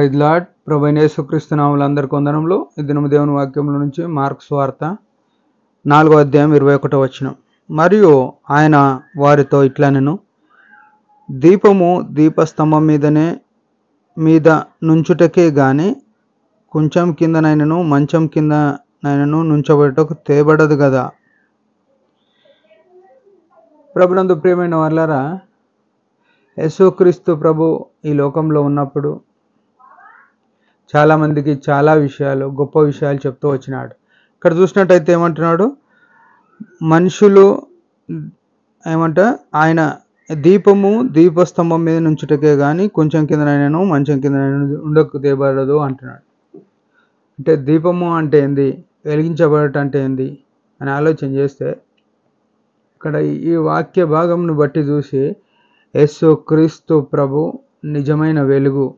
Praise lord. ప్రభువైన యేసుక్రీస్తు నామములో అందరికీ వందనములు. ఈ దినము దేవుని వాక్యముల నుంచి మార్కు సువార్త 4వ అధ్యాయం 21వ వచనం. మరియు ఆయన వారితో ఇట్లనెను, దీపము దీపస్తంభం మీద నుంచుటకే గాని కొంచెం కిందనైనను మంచం కిందనైనను నుంచబెట్టుటకు తేబడదు కదా. ప్రభునందు ప్రియమైన వాళ్ళారా, యేసుక్రీస్తు ప్రభు ఈ లోకంలో ఉన్నప్పుడు చాలామందికి చాలా విషయాలు, గొప్ప విషయాలు చెప్తూ వచ్చినాడు. ఇక్కడ చూసినట్టయితే ఏమంటున్నాడు, మనుషులు ఆయన దీపము దీపస్తంభం మీద నుంచుటకే కానీ కొంచెం కిందనైనాను మంచం కిందనైనా ఉండకు తేబడదు అంటున్నాడు. అంటే దీపము అంటే ఏంది, వెలిగించబడటం అంటే ఏంది అని ఆలోచన చేస్తే ఇక్కడ ఈ వాక్య భాగంను బట్టి చూసి యేసుక్రీస్తు ప్రభు నిజమైన వెలుగు,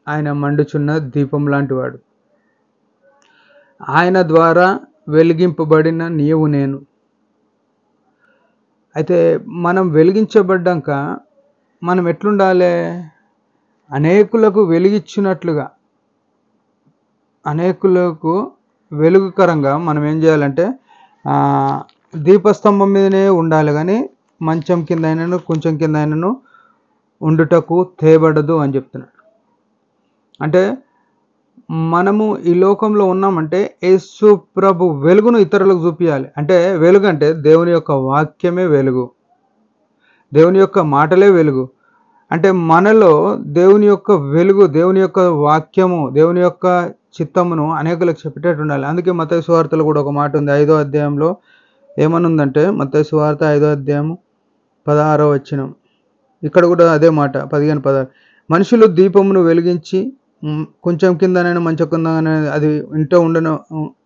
ఆయన మండుచున్న దీపం లాంటి వాడు. ఆయన ద్వారా వెలిగింపబడిన నీవు నేను. అయితే మనం వెలిగించబడ్డాక మనం ఎట్లుండాలి, అనేకులకు వెలిగించినట్లుగా, అనేకులకు వెలుగుకరంగా మనం ఏం చేయాలంటే దీపస్తంభం మీదనే ఉండాలి, కానీ మంచం కింద అయినను కొంచెం కింద అయినను ఉండుటకు తేబడదు అని చెప్తున్నాడు. అంటే మనము ఈ లోకంలో ఉన్నామంటే యేసు ప్రభు వెలుగును ఇతరులకు చూపించాలి. అంటే వెలుగు అంటే దేవుని యొక్క వాక్యమే వెలుగు, దేవుని యొక్క మాటలే వెలుగు. అంటే మనలో దేవుని యొక్క వెలుగు, దేవుని యొక్క వాక్యము, దేవుని యొక్క చిత్తమును అనేకులకు చెప్పేటట్టు ఉండాలి. అందుకే మత్తయి సువార్తలో కూడా ఒక మాట ఉంది, 5వ అధ్యాయంలో ఏమనుందంటే, మత్తయి సువార్త 5వ అధ్యాయము 16వ వచనం. ఇక్కడ కూడా అదే మాట 15-16. మనుషులు దీపమును వెలిగించి కొంచెం కిందనైనా మంచం కింద అది ఇంట్లో ఉండను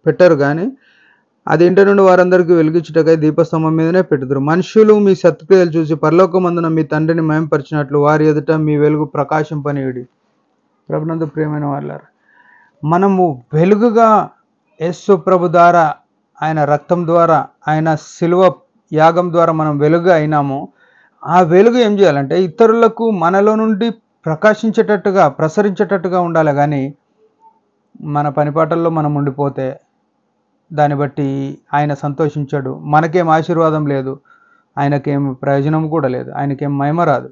పెట్టరు, కానీ అది ఇంట నుండి వారందరికీ వెలిగించుటకై దీపస్తంభం మీదనే పెట్టుదురు. మనుషులు మీ సత్క్రియలు చూసి పరలోకమందున మీ తండ్రిని మహిమపరిచినట్లు వారి ఎదుట మీ వెలుగు ప్రకాశింపనీయుడి. ప్రభునందు ప్రియమైన వాళ్ళారా, మనము వెలుగుగా యేసు ప్రభు ద్వారా, ఆయన రక్తం ద్వారా, ఆయన శిలువ యాగం ద్వారా మనం వెలుగు అయినాము. ఆ వెలుగు ఏం చేయాలంటే ఇతరులకు మనలో నుండి ప్రకాశించేటట్టుగా, ప్రసరించేటట్టుగా ఉండాలి. కానీ మన పనిపాటల్లో మనం ఉండిపోతే దాన్ని బట్టి ఆయన సంతోషించాడు, మనకేం ఆశీర్వాదం లేదు, ఆయనకేం ప్రయోజనం కూడా లేదు, ఆయనకేం మహిమ రాదు.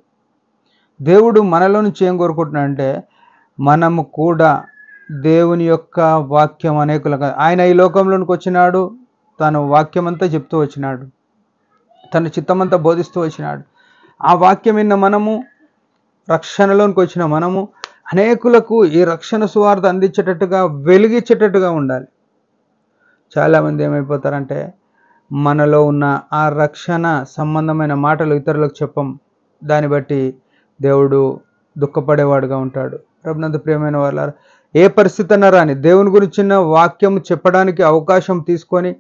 దేవుడు మనలో నుంచి ఏం కోరుకుంటున్నాడంటే మనము కూడా దేవుని యొక్క వాక్యం అనేకులుగా, ఆయన ఈ లోకంలోనికి వచ్చినాడు, తను వాక్యం అంతా చెప్తూ వచ్చినాడు, తన చిత్తమంతా బోధిస్తూ వచ్చినాడు. ఆ వాక్యం విన్న మనము, రక్షణలోనికి వచ్చిన మనము అనేకులకు ఈ రక్షణ సువార్త అందించేటట్టుగా, వెలిగించేటట్టుగా ఉండాలి. చాలామంది ఏమైపోతారంటే మనలో ఉన్న ఆ రక్షణ సంబంధమైన మాటలు ఇతరులకు చెప్పం, దాన్ని బట్టి దేవుడు దుఃఖపడేవాడుగా ఉంటాడు. ప్రభునందు ప్రియమైన వాళ్ళారా, ఏ పరిస్థితి అన్నా రాని దేవుని గురించిన వాక్యం చెప్పడానికి అవకాశం తీసుకొని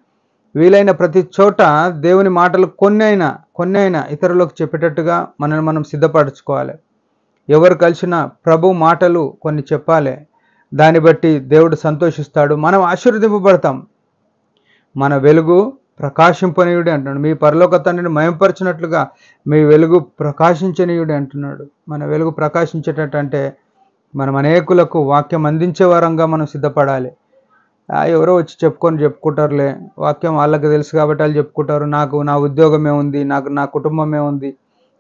వీలైన ప్రతి చోట దేవుని మాటలు కొన్ని అయినా ఇతరులకు చెప్పేటట్టుగా మనల్ని మనం సిద్ధపరచుకోవాలి. ఎవరు కలిసిన ప్రభు మాటలు కొన్ని చెప్పాలి, దాన్ని బట్టి దేవుడు సంతోషిస్తాడు, మనం ఆశీర్వదింపబడతాం. మన వెలుగు ప్రకాశింపనీయుడి అంటున్నాడు. మీ పరలోక తండ్రిని మహిమపరిచినట్లుగా మీ వెలుగు ప్రకాశించనీయుడి అంటున్నాడు. మన వెలుగు ప్రకాశించేటట్టు అంటే మనం అనేకులకు వాక్యం అందించే వారంగా మనం సిద్ధపడాలి. ఎవరో వచ్చి చెప్పుకుంటారులే, వాక్యం వాళ్ళకి తెలుసు కాబట్టి వాళ్ళు చెప్పుకుంటారు, నాకు నా ఉద్యోగమే ఉంది, నాకు నా కుటుంబమే ఉంది,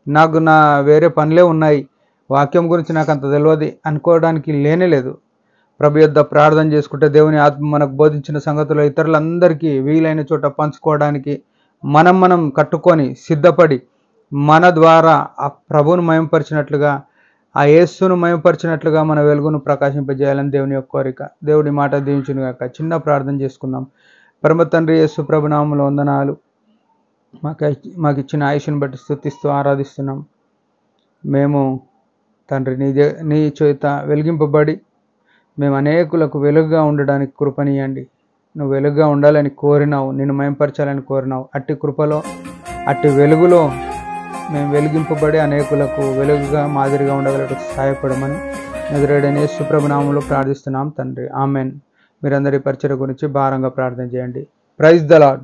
నాకు నా వేరే పనులే ఉన్నాయి, వాక్యం గురించి నాకు అంత తెలియదు అనుకోవడానికి లేనేలేదు. ప్రభు యొద్ద ప్రార్థన చేసుకుంటే దేవుని ఆత్మ మనకు బోధించిన సంగతులు ఇతరులందరికీ వీలైన చోట పంచుకోవడానికి మనం కట్టుకొని సిద్ధపడి మన ద్వారా ఆ ప్రభువును మహిమపరిచినట్లుగా, ఆ యేసును మహిమపరిచినట్లుగా మన వెలుగును ప్రకాశింపజేయాలని దేవుని యొక్క కోరిక. దేవుడి మాట దీవించును గాక. చిన్న ప్రార్థన చేసుకుందాం. పరమ తండ్రి యేసు ప్రభు నామములో వందనాలు. మాకు ఇచ్చిన ఆయుష్ను బట్టి స్తుతిస్తూ ఆరాధిస్తున్నాం. మేము తండ్రి నీ చేత వెలిగింపబడి మేము అనేకులకు వెలుగుగా ఉండడానికి కృపనీయండి. నువ్వు వెలుగుగా ఉండాలని కోరినావు, నిన్ను మహిమపరచాలని కోరినావు. అట్టి కృపలో, అట్టి వెలుగులో మేము వెలిగింపబడి అనేకులకు వెలుగుగా మాదిరిగా ఉండగలటకు సహాయపడమని నజరేయుడైన యేసు ప్రభు నామములో ప్రార్థిస్తున్నాం తండ్రి, ఆమెన్. మీరందరి పరిచర్య గురించి భారంగా ప్రార్థన చేయండి. Praise the lord.